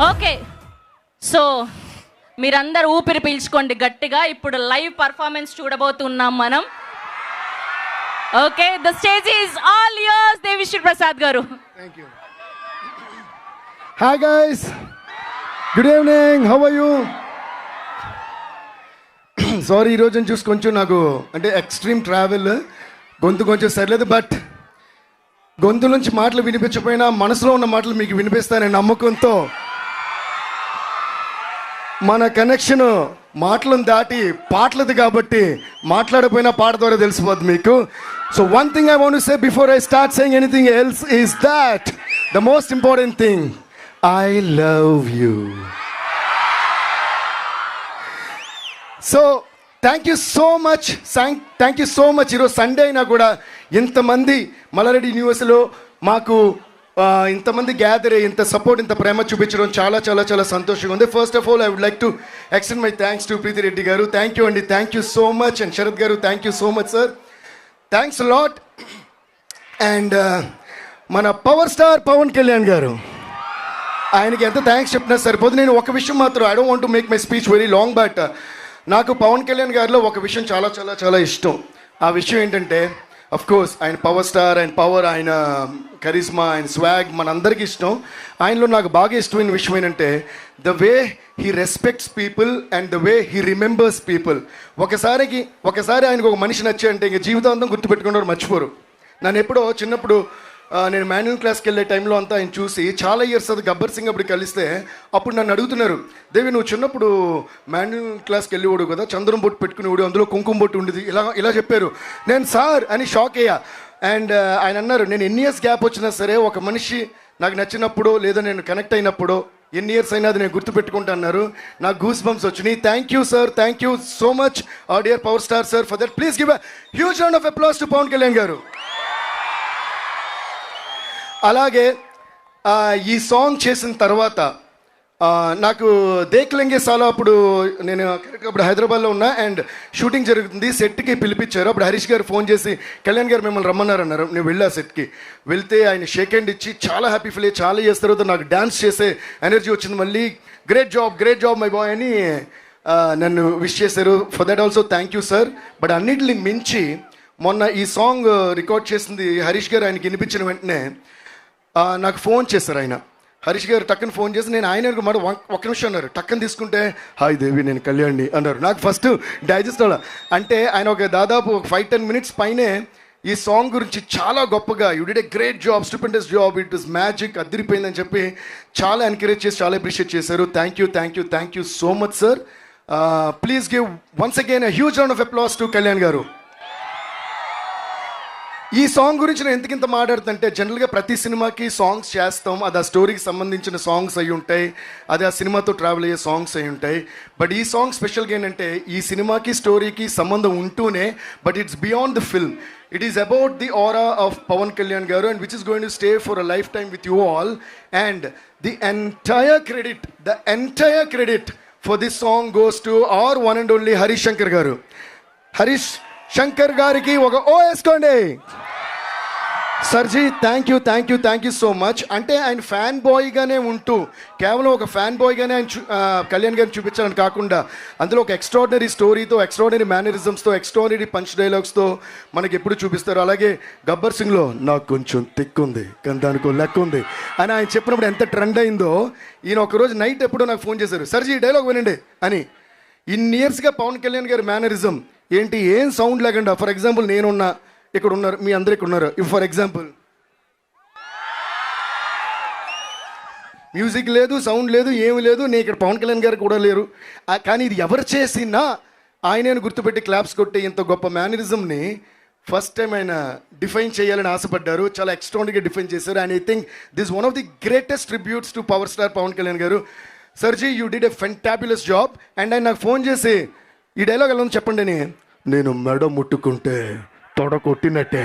Okay, so మీరందరూ ఊపిరి పీల్చుకోండి గట్టిగా. ఇప్పుడు లైవ్ పర్ఫార్మెన్స్ చూడబోతున్నాం మనం. Okay, the stage is all yours. Devi Sri Prasad garu. Thank you. Hi guys, good evening, how are you? Sorry, ఈరోజు చూసి కొంచెం నాకు అంటే ఎక్స్ట్రీమ్ ట్రావెల్, గొంతు కొంచెం సరిలేదు. బట్ గొంతు నుంచి మాటలు వినిపించకపోయినా మనసులో ఉన్న మాటలు మీకు వినిపిస్తానని నమ్మకంతో మన కనెక్షన్ మాటలను దాటి పాటలది కాబట్టి మాట్లాడకపోయినా పాట ద్వారా తెలిసిపోద్ది మీకు. So one thing I want to say before I start saying anything else is that the most important thing, I love you. So thank you so much, thank you so much. ఈరోజు Sunday అయినా కూడా ఇంతమంది మల్లారెడ్డి యూనివర్సిటీలో మాకు ఇంతమంది gather అయ్యి ఇంత support, ఇంత ప్రేమ చూపించడం చాలా చాలా చాలా సంతోషంగా ఉంది. First of all I would like to extend my thanks to Preethi Reddy garu. Thank you అండి, thank you so much. And Sharath garu, thank you so much sir, thanks lot. And మన పవర్ స్టార్ పవన్ కళ్యాణ్ గారు, ఆయనకి ఎంత థ్యాంక్స్ చెప్పినా సరిపోదు. నేను ఒక విషయం మాత్రం, I don't want to make my speech very long, but నాకు పవన్ కళ్యాణ్ గారిలో ఒక విషయం చాలా చాలా చాలా ఇష్టం. ఆ విషయం ఏంటంటే, అఫ్ కోర్స్ ఆయన పవర్ స్టార్, ఆయన పవర్, ఆయన కరిస్మా, ఆయన స్వాగ్ మనందరికీ ఇష్టం. ఆయనలో నాకు బాగా ఇష్టమైన విషయం ఏంటంటే the way he respects people and the way he remembers people. ఒకసారి ఆయనకు ఒక మనిషి నచ్చాయంటే ఇంక జీవితాంతం గుర్తుపెట్టుకున్నారు, మర్చిపోరు. నన్ను ఎప్పుడో చిన్నప్పుడు నేను మాన్యువల్ క్లాస్కి వెళ్ళే టైంలో అంతా ఆయన చూసి చాలా ఇయర్స్ అది గబ్బర్ సింగ్ అప్పుడు కలిస్తే అప్పుడు నన్ను అడుగుతున్నారు, దేవి నువ్వు చిన్నప్పుడు మాన్యువల్ క్లాస్కి వెళ్ళేవాడు కదా, చంద్రం బొట్టు పెట్టుకునేవాడు, అందులో కుంకుమ బొట్టు ఉండేది, ఇలా చెప్పారు. నేను సార్ అని షాక్ అయ్యా. అండ్ ఆయన అన్నారు, నేను ఎన్ని ఇయర్స్ గ్యాప్ వచ్చినా సరే ఒక మనిషి నాకు నచ్చినప్పుడు లేదా నేను కనెక్ట్ అయినప్పుడు ఎన్ని ఇయర్స్ అయినా అది నేను గుర్తుపెట్టుకుంటా అన్నారు. నాకు గూస్ బంప్స్ వచ్చినాయి. Thank you sir, thank you so much our dear power star sir for that. Please give a huge round of applause to Pavan Kalyan గారు. అలాగే ఈ సాంగ్ చేసిన తర్వాత నాకు దేక్లెంగే సాలా, అప్పుడు నేను అప్పుడు హైదరాబాద్లో ఉన్నా అండ్ షూటింగ్ జరుగుతుంది, సెట్కి పిలిపించారు. అప్పుడు హరీష్ గారు ఫోన్ చేసి కళ్యాణ్ గారు మిమ్మల్ని రమ్మన్నారన్నారు. నేను వెళ్ళా సెట్కి, వెళ్తే ఆయన షేక్ హ్యాండ్ ఇచ్చి చాలా హ్యాపీ ఫీల్ అయ్యి చాలా చేసిన తర్వాత నాకు డ్యాన్స్ చేసే ఎనర్జీ వచ్చింది. మళ్ళీ గ్రేట్ జాబ్ మై బాయ్ అని నన్ను విష్ చేశారు. For that also thank you sir. But అన్నిటిని మించి మొన్న ఈ సాంగ్ రికార్డ్ చేసింది హరీష్ గారు. ఆయనకి వినిపించిన వెంటనే నాకు ఫోన్ చేశారు ఆయన. హరీష్ గారు టక్కని ఫోన్ చేసి, నేను ఆయన మాట ఒక్క నిమిషం అన్నారు. టక్కని తీసుకుంటే, హాయ్ దేవి నేను కళ్యాణ్ని అన్నారు. నాకు ఫస్ట్ డైజెస్ట్ అవ్వాలి. అంటే ఆయన ఒక దాదాపు 5-10 మినిట్స్ పైనే ఈ సాంగ్ గురించి చాలా గొప్పగా, you did a great job, stupendous job, it is magic, అదిరిపోయిందని చెప్పి చాలా ఎంకరేజ్ చేసి చాలా అప్రిషియేట్ చేశారు. Thank you so much sir. Please give once again a huge round of applause to Kalyan garu. ఈ సాంగ్ గురించి నేను ఎందుకింత మాట్లాడుతుంటే, జనరల్గా ప్రతి సినిమాకి సాంగ్స్ చేస్తాం, అది ఆ స్టోరీకి సంబంధించిన సాంగ్స్ అయి ఉంటాయి, అది ఆ సినిమాతో ట్రావెల్ అయ్యే సాంగ్స్ అయి ఉంటాయి. బట్ ఈ సాంగ్ స్పెషల్గా ఏంటంటే ఈ సినిమాకి స్టోరీకి సంబంధం ఉంటూనే, but it's beyond the film. It is about the aura of Pavan Kalyan గారు and which is going to stay for a life time with you all. And the entire credit for this song goes to our one and only Harish Shankar garu. Harish Shankar గారికి ఒక ఓ వేసుకోండి. సర్జీ thank you so much. అంటే ఆయన fan బాయ్గానే ఉంటూ, కేవలం ఒక fan బాయ్గానే ఆయన కళ్యాణ్ గారిని చూపించాలని కాకుండా, అందులో ఒక ఎక్స్ట్రాడినరీ స్టోరీతో, ఎక్స్ట్రాడినరీ మేనరిజమ్స్తో, ఎక్స్ట్రాడినరీ పంచ్ డైలాగ్స్తో మనకి ఎప్పుడు చూపిస్తారు. అలాగే గబ్బర్ సింగ్లో నాకు కొంచెం తిక్కుంది కానీ దానికి లెక్క ఉంది అని ఆయన చెప్పినప్పుడు ఎంత ట్రెండ్ అయిందో, ఈయన ఒకరోజు నైట్ ఎప్పుడో నాకు ఫోన్ చేశారు, సర్జీ ఈ డైలాగ్ వినండి అని. ఇన్ని ఇయర్స్గా పవన్ కళ్యాణ్ గారి మేనరిజం ఏంటి, ఏం సౌండ్ లేకుండా, ఫర్ ఎగ్జాంపుల్ నేనున్నా, ఇక్కడ ఉన్నారు, మీ అందరు ఇక్కడ ఉన్నారు, ఫర్ ఎగ్జాంపుల్ మ్యూజిక్ లేదు, సౌండ్ లేదు, ఏమి లేదు, నేను ఇక్కడ పవన్ కళ్యాణ్ గారు కూడా లేరు. కానీ ఇది ఎవరు చేసినా ఆయనను గుర్తుపెట్టి క్లాప్స్ కొట్టి ఇంత గొప్ప మేనరిజంని ఫస్ట్ టైం ఆయన డిఫైన్ చేయాలని ఆశపడ్డారు. చాలా ఎక్స్ట్రాడినరీగా డిఫైన్ చేశారు. And I think this one of the greatest tributes to power star Pawan Kalyan గారు. సర్జీ you did a fantabulous job. And ఆయన నాకు ఫోన్ చేసి ఈ డైలాగ్ ఎలా ఉంది చెప్పండి అని, నేను మెడ ముట్టుకుంటే తొడ కొట్టినట్టే,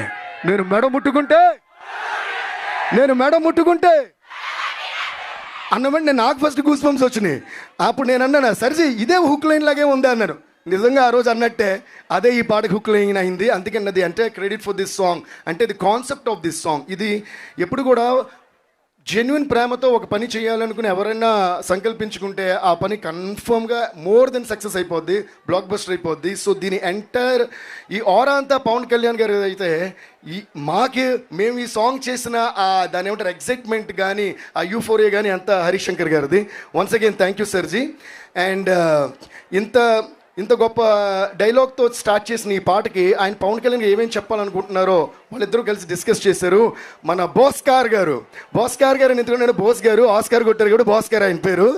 నేను మెడ ముట్టుకుంటే అన్నమాట. నేను నాకు ఫస్ట్ గూస్ బంప్స్ వచ్చినాయి. అప్పుడు నేను అన్నాను, సర్జీ ఇదే హుక్ లైన్ లాగే ఉంది అన్నారు. నిజంగా ఆ రోజు అన్నట్టే అదే ఈ పాటకు హుక్ లైన్ అయింది. అందుకని అది అంటే క్రెడిట్ ఫర్ దిస్ సాంగ్, అంటే the concept of this song. ఇది ఎప్పుడు కూడా జెన్యున్ ప్రేమతో ఒక పని చేయాలనుకుని ఎవరైనా సంకల్పించుకుంటే ఆ పని కన్ఫర్మ్గా మోర్ దెన్ సక్సెస్ అయిపోద్ది, బ్లాక్ బస్టర్ అయిపోద్ది. సో దీని ఎంటైర్ ఈ ఆరా అంతా పవన్ కళ్యాణ్ గారు అయితే మేము ఈ సాంగ్ చేసిన దాని ఏమంటారు ఎక్సైట్మెంట్ కానీ ఆ యూఫోరియా కానీ అంతా హరీష్ శంకర్ గారిది. Once again thank you సర్జీ. And ఇంత గొప్ప డైలాగ్తో స్టార్ట్ చేసిన ఈ పాటకి ఆయన పవన్ కళ్యాణ్ ఏమేమి చెప్పాలనుకుంటున్నారో వాళ్ళిద్దరూ కలిసి డిస్కస్ చేశారు. మన భాస్కర్ గారు అని ఎందుకంటే బోస్ గారు ఆస్కార్ కొట్టారు కూడా భాస్కర్ ఆయన పేరు.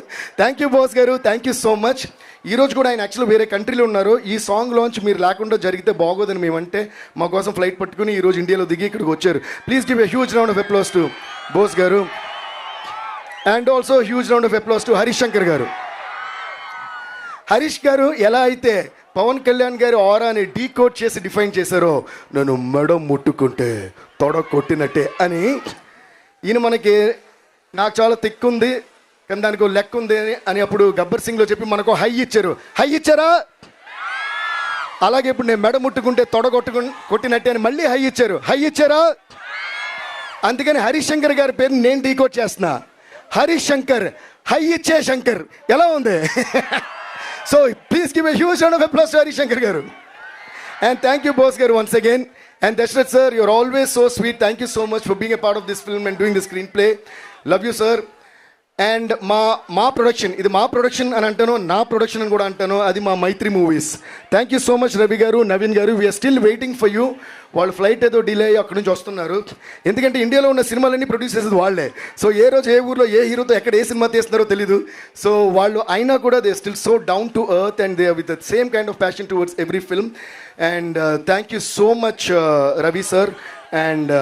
థ్యాంక్ యూ బాస్ గారు, థ్యాంక్ యూ సో మచ్. ఈరోజు కూడా ఆయన యాక్చువల్లీ వేరే కంట్రీలో ఉన్నారు. ఈ సాంగ్ లాంచ్ మీరు లేకుండా జరిగితే బాగోదని మేమంటే మా కోసం ఫ్లైట్ పట్టుకుని ఈరోజు ఇండియాలో దిగి ఇక్కడికి వచ్చారు. Please give a huge round of applause to Bose garu and also huge round of applause to Harish Shankar garu. Harish గారు ఎలా అయితే పవన్ కళ్యాణ్ గారి ఆరాని డీకోడ్ చేసి డిఫైన్ చేశారో, నన్ను మెడ ముట్టుకుంటే తొడ కొట్టినట్టే అని ఈయన నాకు చాలా తిక్కుంది కానీ దానికి లెక్క ఉంది అని అప్పుడు గబ్బర్ సింగ్లో చెప్పి మనకు హై ఇచ్చారా? అలాగే ఇప్పుడు నేను మెడ ముట్టుకుంటే తొడ కొట్టినట్టే అని మళ్ళీ హై ఇచ్చారా? అందుకని హరీష్ శంకర్ గారి పేరు నేను డీకోడ్ చేస్తున్నా. హరీష్ శంకర్, హై ఇచ్చే శంకర్. ఎలా ఉంది? So please give a huge round of applause to Harish Shankar garu. And thank you boss garu once again. And Dashrath sir, you're always so sweet. Thank you so much for being a part of this film and doing the screenplay. Love you sir. And మా production, ఇది మా production అని అంటాను, నా production అని కూడా అంటాను, అది మా Mythri movies. Thank you so much Ravi garu, Naveen garu. We're still waiting for you. వాళ్ళు ఫ్లైట్ ఏదో డిలే అయ్యి అక్కడి నుంచి వస్తున్నారు. ఎందుకంటే ఇండియాలో ఉన్న సినిమాలన్నీ ప్రొడ్యూస్ చేసేది వాళ్ళే. సో ఏ రోజు ఏ ఊర్లో ఏ హీరోతో ఎక్కడ ఏ సినిమా తీస్తున్నారో తెలీదు. సో వాళ్ళు అయినా కూడా they still so down to earth and they with the same kind of passion towards every film. And thank you so much Ravi sir and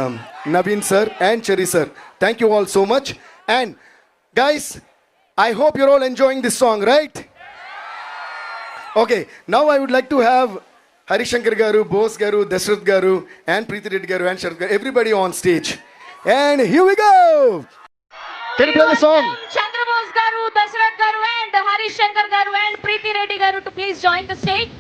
Naveen sir and cherry sir. Thank you all so much. And guys, I hope you're all enjoying this song, right? Okay, now I would like to have Harish Shankar garu, Bose garu, Dashrath garu, and Preeti Reddy garu, and Sharat garu, everybody on stage. And here we go! Can you play the song? Chandra Bose garu, Dashrath garu, and Harish Shankar garu, and Preeti Reddy garu to please join the stage.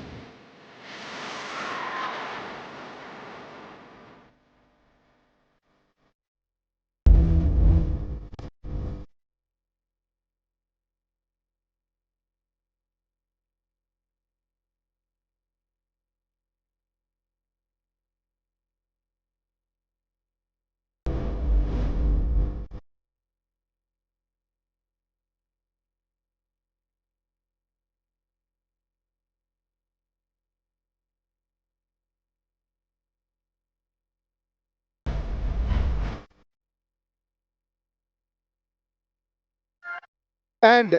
And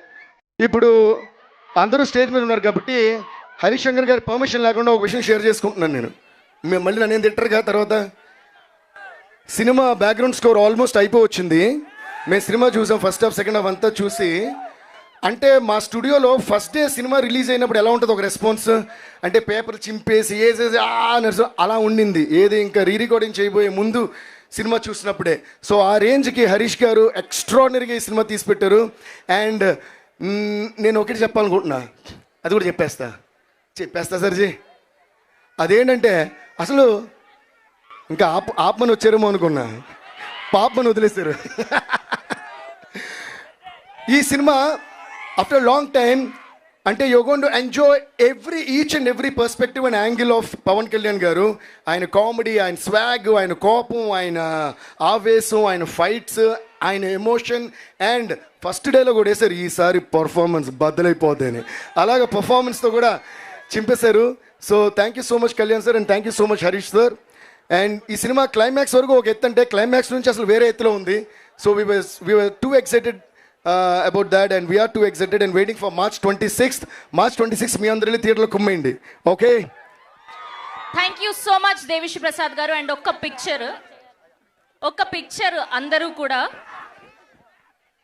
ఇప్పుడు అందరూ stage మీద ఉన్నారు కాబట్టి హరీష్ శంకర్ గారి permission లేకుండా ఒక విషయం share చేసుకుంటున్నాను నేను. మేము మళ్ళీ నన్ను ఏం తిట్టరుగా తర్వాత. సినిమా బ్యాక్గ్రౌండ్ స్కోర్ ఆల్మోస్ట్ అయిపోవచ్చింది. మేము సినిమా చూసాం, ఫస్ట్ హాఫ్ సెకండ్ హాఫ్ అంతా చూసి. అంటే మా స్టూడియోలో ఫస్ట్ డే సినిమా రిలీజ్ అయినప్పుడు ఎలా ఉంటుంది ఒక రెస్పాన్స్ అంటే పేపర్ చింపేసి వేసేసి అలా ఉండింది. ఏది ఇంకా రీ రికార్డింగ్ చేయబోయే ముందు సినిమా చూసినప్పుడే. సో ఆ రేంజ్కి హరీష్ గారు ఎక్స్ట్రాడినరీగా ఈ సినిమా తీసి పెట్టారు. అండ్ నేను ఒకటి చెప్పాలనుకుంటున్నా, అది కూడా చెప్పేస్తా సర్జీ. అదేంటంటే అసలు ఇంకా ఆపమని వచ్చారేమో అనుకున్నా, పాపమని వదిలేశారు. ఈ సినిమా ఆఫ్టర్ లాంగ్ టైమ్ అంటే you going to enjoy each and every perspective and angle of Pavan Kalyan గారు. ఆయన కామెడీ, ఆయన స్వాగ్, ఆయన కోపం, ఆయన ఆవేశం, ఆయన ఫైట్స్, ఆయన ఎమోషన్. అండ్ ఫస్ట్ డేలో కూడా వేశారు ఈసారి పర్ఫార్మెన్స్ బద్దలైపోద్దని. అలాగే పర్ఫార్మెన్స్తో కూడా చింపేశారు. So thank you so much Kalyan sir and thank you so much Harish sir. And ఈ సినిమా క్లైమాక్స్ వరకు ఒక ఎత్తు అంటే క్లైమాక్స్ నుంచి అసలు వేరే ఎత్తులో ఉంది. So we were too excited about that and we are too excited and waiting for March 26th మీ అందరూ థియేటర్లో కుమ్మేయండి. Okay, thank you so much Devisri Prasad garu. And ఒక్క పిక్చర్ అందరూ కూడా